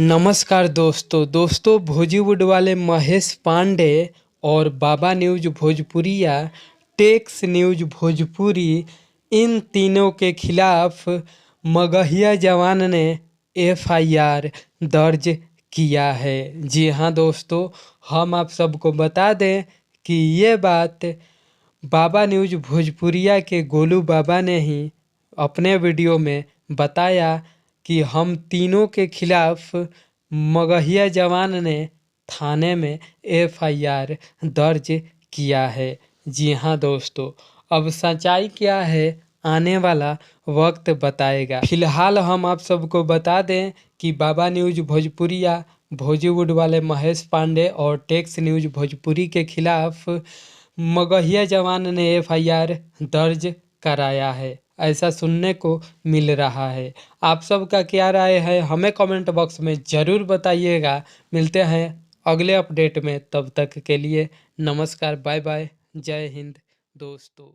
नमस्कार दोस्तों बॉलीवुड वाले महेश पांडे और बाबा न्यूज़ भोजपुरिया टेक्स न्यूज़ भोजपुरी इन तीनों के खिलाफ मगहिया जवान ने एफआईआर दर्ज किया है। जी हाँ दोस्तों, हम आप सबको बता दें कि ये बात बाबा न्यूज़ भोजपुरिया के गोलू बाबा ने ही अपने वीडियो में बताया कि हम तीनों के खिलाफ मगहिया जवान ने थाने में एफआईआर दर्ज किया है। जी हाँ दोस्तों, अब सच्चाई क्या है आने वाला वक्त बताएगा। फिलहाल हम आप सबको बता दें कि बाबा न्यूज़ भोजपुरिया बॉलीवुड वाले महेश पांडे और टेक्स न्यूज़ भोजपुरी के खिलाफ मगहिया जवान ने एफआईआर दर्ज कराया है, ऐसा सुनने को मिल रहा है। आप सबका क्या राय है हमें कमेंट बॉक्स में ज़रूर बताइएगा। मिलते हैं अगले अपडेट में, तब तक के लिए नमस्कार, बाय बाय, जय हिंद दोस्तों।